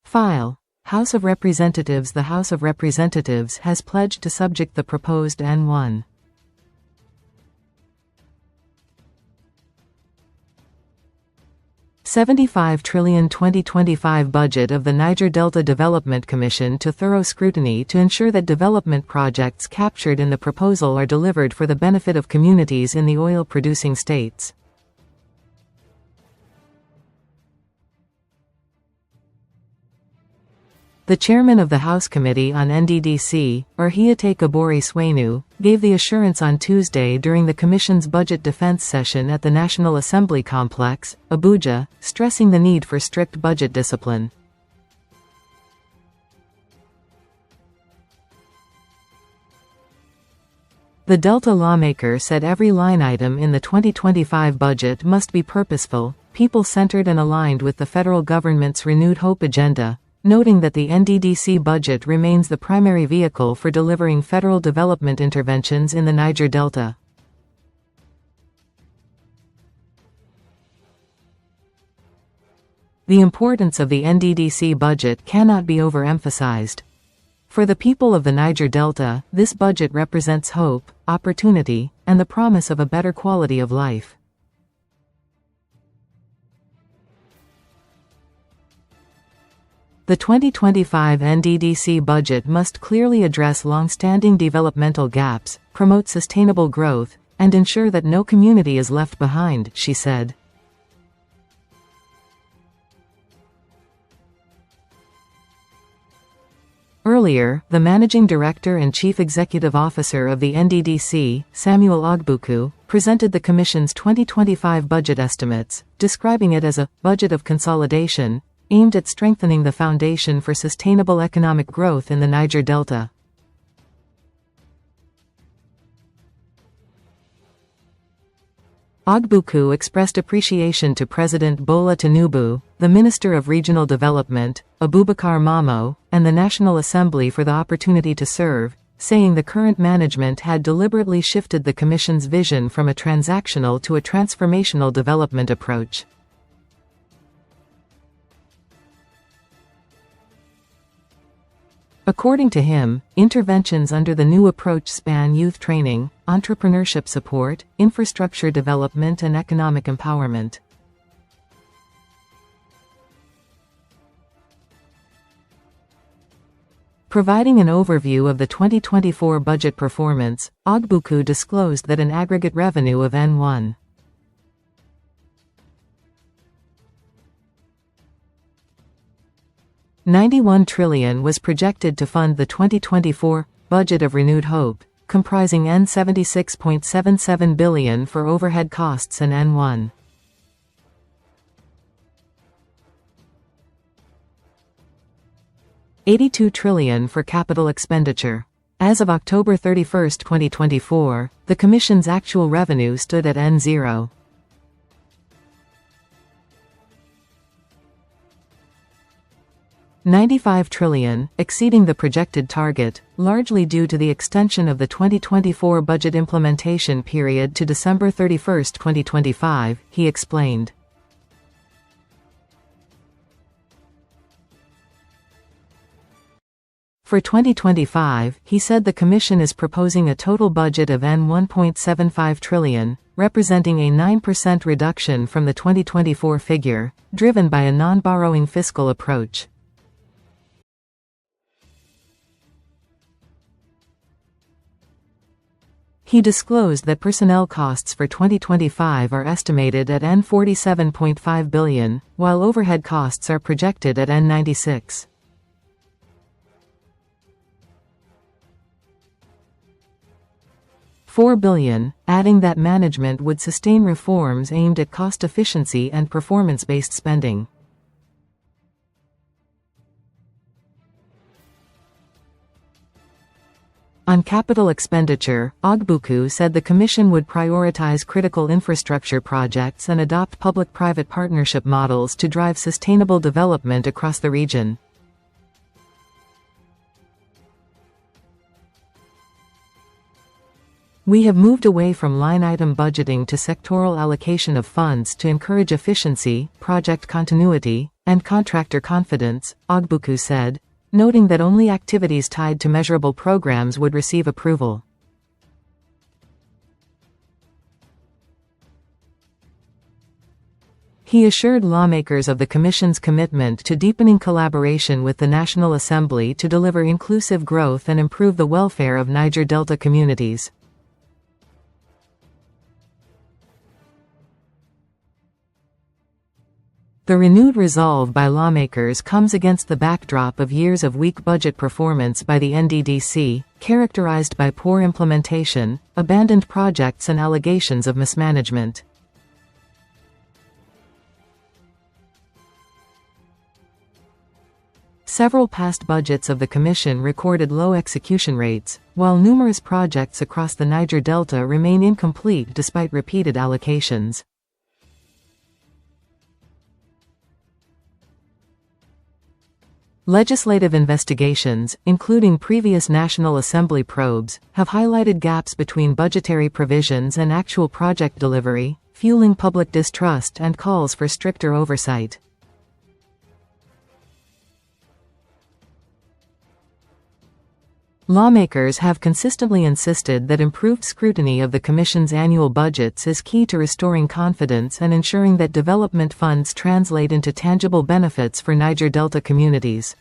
File. House of Representatives. The House of Representatives has pledged to subject the proposed N1. 75 trillion 2025 budget of the Niger Delta Development Commission to thorough scrutiny to ensure that development projects captured in the proposal are delivered for the benefit of communities in the oil-producing states. The chairman of the House Committee on NDDC, Erhiatake Ibori-Suenu, gave the assurance on Tuesday during the Commission's budget defense session at the National Assembly Complex, Abuja, stressing the need for strict budget discipline. The Delta lawmaker said every line item in the 2025 budget must be purposeful, people-centered and aligned with the federal government's renewed hope agenda, noting that the NDDC budget remains the primary vehicle for delivering federal development interventions in the Niger Delta. The importance of the NDDC budget cannot be overemphasized. For the people of the Niger Delta, this budget represents hope, opportunity, and the promise of a better quality of life. The 2025 NDDC budget must clearly address long-standing developmental gaps, promote sustainable growth, and ensure that no community is left behind, she said. Earlier, the Managing Director and Chief Executive Officer of the NDDC, Samuel Ogbuku, presented the Commission's 2025 budget estimates, describing it as a budget of consolidation, aimed at strengthening the foundation for sustainable economic growth in the Niger Delta. Ogbuku expressed appreciation to President Bola Tinubu, the Minister of Regional Development, Abubakar Momoh, and the National Assembly for the opportunity to serve, saying the current management had deliberately shifted the Commission's vision from a transactional to a transformational development approach. According to him, interventions under the new approach span youth training, entrepreneurship support, infrastructure development and economic empowerment. Providing an overview of the 2024 budget performance, Ogbuku disclosed that an aggregate revenue of N1. 91 trillion was projected to fund the 2024 budget of renewed hope, comprising N76.77 billion for overhead costs and N1. $82 trillion for capital expenditure. As of October 31, 2024, the Commission's actual revenue stood at N0. 95 trillion, exceeding the projected target, largely due to the extension of the 2024 budget implementation period to December 31, 2025, he explained. For 2025, he said the Commission is proposing a total budget of N1.75 trillion, representing a 9% reduction from the 2024 figure, driven by a non-borrowing fiscal approach. He disclosed that personnel costs for 2025 are estimated at N47.5 billion, while overhead costs are projected at N96. $4 billion, adding that management would sustain reforms aimed at cost efficiency and performance-based spending. On capital expenditure, Ogbuku said the Commission would prioritize critical infrastructure projects and adopt public-private partnership models to drive sustainable development across the region. We have moved away from line-item budgeting to sectoral allocation of funds to encourage efficiency, project continuity, and contractor confidence, Ogbuku said, noting that only activities tied to measurable programs would receive approval. He assured lawmakers of the Commission's commitment to deepening collaboration with the National Assembly to deliver inclusive growth and improve the welfare of Niger Delta communities. The renewed resolve by lawmakers comes against the backdrop of years of weak budget performance by the NDDC, characterized by poor implementation, abandoned projects and allegations of mismanagement. Several past budgets of the Commission recorded low execution rates, while numerous projects across the Niger Delta remain incomplete despite repeated allocations. Legislative investigations, including previous National Assembly probes, have highlighted gaps between budgetary provisions and actual project delivery, fueling public distrust and calls for stricter oversight. Lawmakers have consistently insisted that improved scrutiny of the Commission's annual budgets is key to restoring confidence and ensuring that development funds translate into tangible benefits for Niger Delta communities.